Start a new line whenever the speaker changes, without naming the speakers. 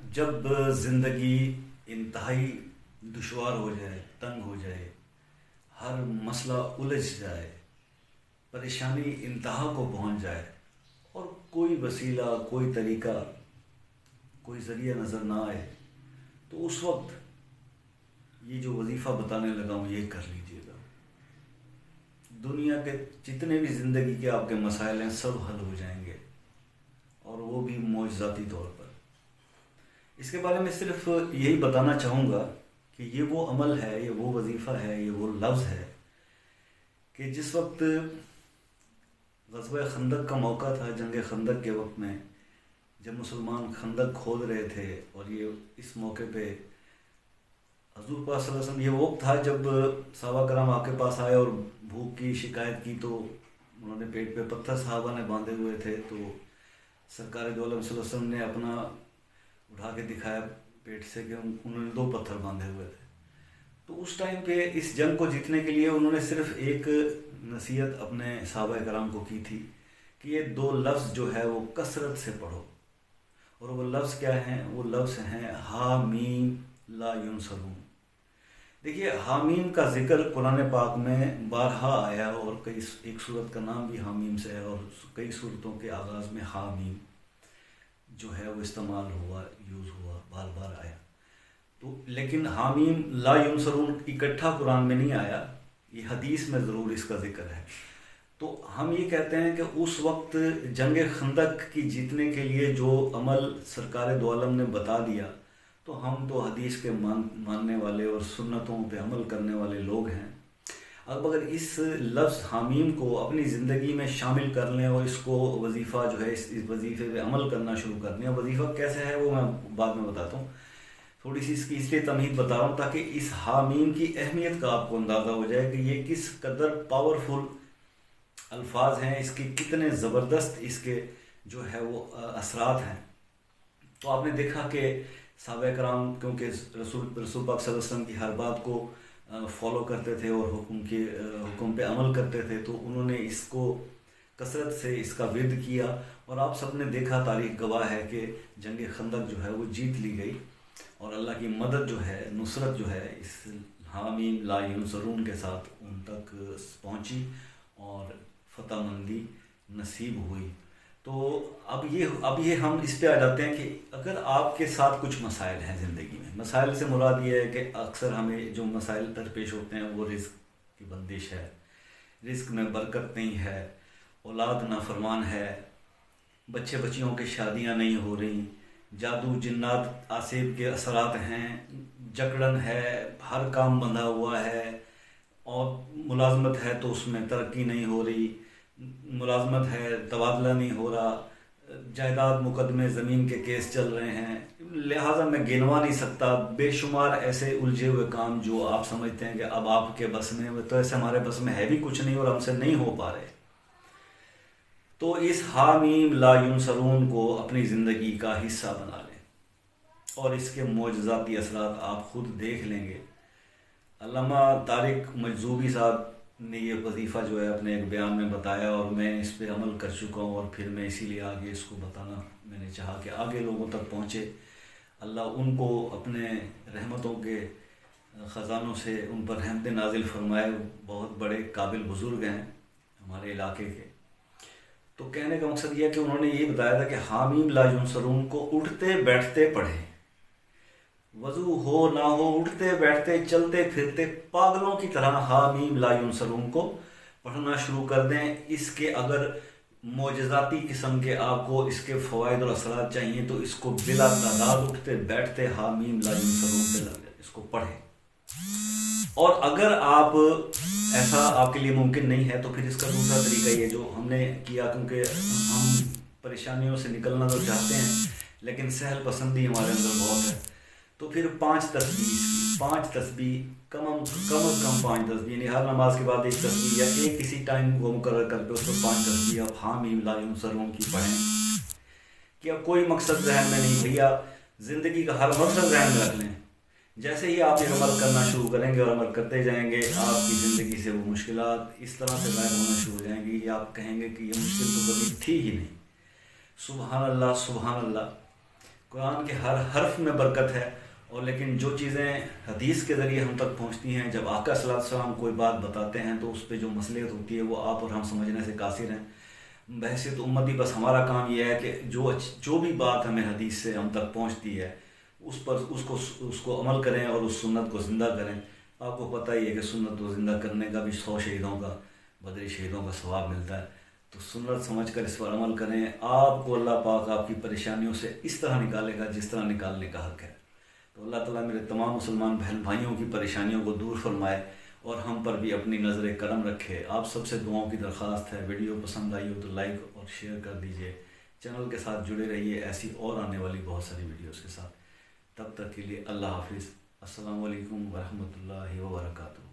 جب زندگی انتہائی دشوار ہو جائے، تنگ ہو جائے، ہر مسئلہ الجھ جائے، پریشانی انتہا کو پہنچ جائے اور کوئی وسیلہ، کوئی طریقہ، کوئی ذریعہ نظر نہ آئے، تو اس وقت یہ جو وظیفہ بتانے لگا ہوں یہ کر لیجیے گا۔ دنیا کے جتنے بھی زندگی کے آپ کے مسائل ہیں سب حل ہو جائیں گے، اور وہ بھی معجزاتی طور پر۔ اس کے بارے میں صرف یہی بتانا چاہوں گا کہ یہ وہ عمل ہے، یہ وہ وظیفہ ہے، یہ وہ لفظ ہے کہ جس وقت غزوہ خندق کا موقع تھا، جنگ خندق کے وقت میں جب مسلمان خندق کھود رہے تھے، اور یہ اس موقع پہ حضور پاک صلی اللہ علیہ وسلم، یہ وقت تھا جب صحابہ کرام آپ کے پاس آئے اور بھوک کی شکایت کی، تو انہوں نے پیٹ پہ پتھر صحابہ نے باندھے ہوئے تھے، تو سرکار دو عالم صلی اللہ علیہ وسلم نے اپنا اٹھا کے دکھایا پیٹ سے کہ انہوں نے 2 پتھر باندھے ہوئے تھے۔ تو اس ٹائم پہ اس جنگ کو جیتنے کے لیے انہوں نے صرف ایک نصیحت اپنے صحابہ کرام کو کی تھی کہ یہ 2 لفظ جو ہے وہ کثرت سے پڑھو، اور وہ لفظ کیا ہیں؟ وہ لفظ ہیں حامیم لا ینصرون۔ دیکھیے، حامیم کا ذکر قرآن پاک میں بارہا آیا، اور ایک سورت کا نام بھی حامیم سے ہے، اور کئی سورتوں کے آغاز میں حامیم جو ہے وہ استعمال ہوا، یوز ہوا، بار بار آیا۔ تو لیکن حامیم لا ینصرون اکٹھا قرآن میں نہیں آیا، یہ حدیث میں ضرور اس کا ذکر ہے۔ تو ہم یہ کہتے ہیں کہ اس وقت جنگ خندق کی جیتنے کے لیے جو عمل سرکار دو عالم نے بتا دیا، تو ہم تو حدیث کے ماننے والے اور سنتوں پہ عمل کرنے والے لوگ ہیں۔ اب اگر اس لفظ حامیم کو اپنی زندگی میں شامل کر لیں اور اس کو وظیفہ جو ہے، اس وظیفے پہ عمل کرنا شروع کر دیں، وظیفہ کیسے ہے وہ میں بعد میں بتاتا ہوں، تھوڑی سی اس کی اس لیے تمہید بتا رہا ہوں تاکہ اس حامیم کی اہمیت کا آپ کو اندازہ ہو جائے کہ یہ کس قدر پاورفل الفاظ ہیں، اس کے کتنے زبردست اس کے جو ہے وہ اثرات ہیں۔ تو آپ نے دیکھا کہ صحابہ کرام کیونکہ رسول پاک صلی اللہ علیہ وسلم کی ہر بات کو فالو کرتے تھے اور حکم پہ عمل کرتے تھے، تو انہوں نے اس کو کثرت سے اس کا ورد کیا، اور آپ سب نے دیکھا، تاریخ گواہ ہے کہ جنگ خندق جو ہے وہ جیت لی گئی، اور اللہ کی مدد جو ہے، نصرت جو ہے اس حامیم لا ینصرون کے ساتھ ان تک پہنچی اور فتح مندی نصیب ہوئی۔ تو اب یہ ہم اس پہ آ جاتے ہیں کہ اگر آپ کے ساتھ کچھ مسائل ہیں زندگی میں، مسائل سے مراد یہ ہے کہ اکثر ہمیں جو مسائل درپیش ہوتے ہیں وہ رزق کی بندش ہے، رزق میں برکت نہیں ہے، اولاد نافرمان ہے، بچے بچیوں کی شادیاں نہیں ہو رہی، جادو جنات آسیب کے اثرات ہیں، جکڑن ہے، ہر کام بندھا ہوا ہے، اور ملازمت ہے تو اس میں ترقی نہیں ہو رہی، ملازمت ہے تبادلہ نہیں ہو رہا، جائیداد مقدمے زمین کے کیس چل رہے ہیں، لہٰذا میں گنوا نہیں سکتا، بے شمار ایسے الجھے ہوئے کام جو آپ سمجھتے ہیں کہ اب آپ کے بس میں، تو ایسے ہمارے بس میں ہے بھی کچھ نہیں اور ہم سے نہیں ہو پا رہے۔ تو اس حامیم لا ینصرون کو اپنی زندگی کا حصہ بنا لیں، اور اس کے معجزاتی اثرات آپ خود دیکھ لیں گے۔ علامہ طارق مجذوبی صاحب نے یہ وظیفہ جو ہے اپنے ایک بیان میں بتایا، اور میں اس پہ عمل کر چکا ہوں، اور پھر میں اسی لیے آگے اس کو بتانا میں نے چاہا کہ آگے لوگوں تک پہنچے، اللہ ان کو اپنے رحمتوں کے خزانوں سے ان پر رحمت نازل فرمائے۔ بہت بڑے قابل بزرگ ہیں ہمارے علاقے کے۔ تو کہنے کا مقصد یہ ہے کہ انہوں نے یہ بتایا تھا کہ حامیم لا ینصرون کو اٹھتے بیٹھتے پڑھیں، وضو ہو نہ ہو، اٹھتے بیٹھتے چلتے پھرتے پاگلوں کی طرح حامیم لا ینصرون کو پڑھنا شروع کر دیں۔ اس کے اگر معجزاتی قسم کے آپ کو اس کے فوائد اور اثرات چاہیے تو اس کو بلا تعداد اٹھتے بیٹھتے حامیم لا ینصرون پہ لگ جائیں، اس کو پڑھیں۔ اور اگر آپ ایسا آپ کے لیے ممکن نہیں ہے تو پھر اس کا دوسرا طریقہ یہ جو ہم نے کیا، کیونکہ ہم پریشانیوں سے نکلنا تو چاہتے ہیں لیکن سہل پسندی ہمارے اندر بہت ہے، تو پھر 5 تسبیح کم از کم 5 تسبیح، یعنی ہر نماز کے بعد 1 تسبیح، یا ایک کسی ٹائم کو مقرر کر کے اس کو 5 تسبیح آپ حامیم لا ینصرون کی پڑھیں۔ کہ اب کوئی مقصد ذہن میں نہیں، بھیا زندگی کا ہر مقصد ذہن میں رکھ لیں، جیسے ہی آپ یہ عمل کرنا شروع کریں گے اور عمل کرتے جائیں گے، آپ کی زندگی سے وہ مشکلات اس طرح سے غائب ہونا شروع ہو جائیں گی کہ آپ کہیں گے کہ یہ مشکل تو کبھی تھی ہی نہیں۔ سبحان اللہ سبحان اللہ۔ قرآن کے ہر حرف میں برکت ہے، اور لیکن جو چیزیں حدیث کے ذریعے ہم تک پہنچتی ہیں، جب آقا صلی اللہ علیہ وسلم کوئی بات بتاتے ہیں تو اس پہ جو مصلحت ہوتی ہے وہ آپ اور ہم سمجھنے سے قاصر ہیں۔ بحیثیت امتی بس ہمارا کام یہ ہے کہ جو بھی بات ہمیں حدیث سے ہم تک پہنچتی ہے اس کو عمل کریں اور اس سنت کو زندہ کریں۔ آپ کو پتہ ہی ہے کہ سنت کو زندہ کرنے کا بھی 100 شہیدوں کا، بدری شہیدوں کا ثواب ملتا ہے۔ تو سنت سمجھ کر اس پر عمل کریں، آپ کو اللہ پاک آپ کی پریشانیوں سے اس طرح نکالے گا جس طرح نکالنے کا حق ہے۔ تو اللہ تعالیٰ میرے تمام مسلمان بہن بھائیوں کی پریشانیوں کو دور فرمائے اور ہم پر بھی اپنی نظر کرم رکھے۔ آپ سب سے دعاؤں کی درخواست ہے، ویڈیو پسند آئی ہو تو لائک اور شیئر کر دیجئے، چینل کے ساتھ جڑے رہیے ایسی اور آنے والی بہت ساری ویڈیوز کے ساتھ۔ تب تک کے لیے اللہ حافظ، السلام علیکم ورحمۃ اللہ وبرکاتہ۔